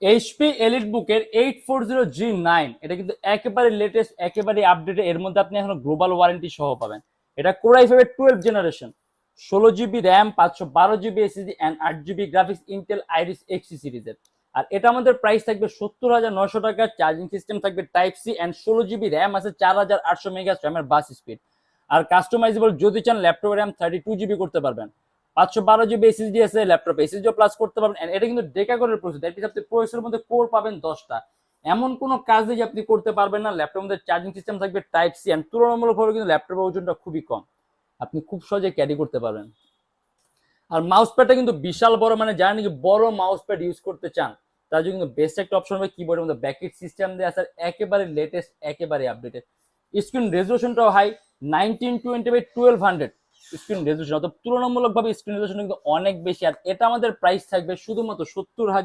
HP elite বুকের 840G9, এটা কিন্তু একেবারে লেটেস্ট, একেবারে আপডেট। এর মধ্যে আপনি এখন গ্লোবাল ওয়ারেন্টি সহ পাবেন। এটা কোর i5 এর 12 generation, 16 GB RAM, 512 GB SSD and 8 GB graphics, Intel Iris Xe সিরিজের। আর এটা আমাদের প্রাইস থাকবে 70,900 টাকা। চার্জিং সিস্টেম থাকবে type C and 16 GB RAM আছে, 4800 মেগাস র্যামের বাস স্পিড। আর কাস্টমাইজেবল যদি চান ল্যাপটপের র্যাম 32 জিবি করতে পারবেন। 512 জিবি এসএসডি আছে, ল্যাপটপ এসএসডিও প্লাস করতে পারবেন। And এটা কিন্তু ডেকাগনের প্রসেসর, দ্যাট মিন্স আপনি প্রসেসরের মধ্যে কোর পাবেন 10টা। এমন কোনো কাজ যে আপনি করতে পারবেন না। ল্যাপটপের মধ্যে চার্জিং সিস্টেম থাকবে টাইপ সি, এন্ড তুলনামূলকভাবে কিন্তু ল্যাপটপের ওজনটা খুবই কম, আপনি খুব সহজে ক্যারি করতে পারবেন। আর মাউস প্যাডটা কিন্তু বিশাল বড়, মানে যারা নাকি বড় মাউস প্যাড ইউজ করতে চান তার জন্য কিন্তু বেস্ট একটা অপশন হবে। কিবোর্ডের মধ্যে ব্যাকেট সিস্টেম দিয়ে আছে, একেবারে লেটেস্ট, একেবারে আপডেটেড। স্ক্রিন রেজলিউশনটাও হাই, 1920 বাই 1200 স্ক্রিন রেজলিউশন, অর্থাৎ তুলনামূলকভাবে স্ক্রিন রেজলিউশন কিন্তু অনেক বেশি। আর এটা আমাদের প্রাইস থাকবে শুধুমাত্র 70,000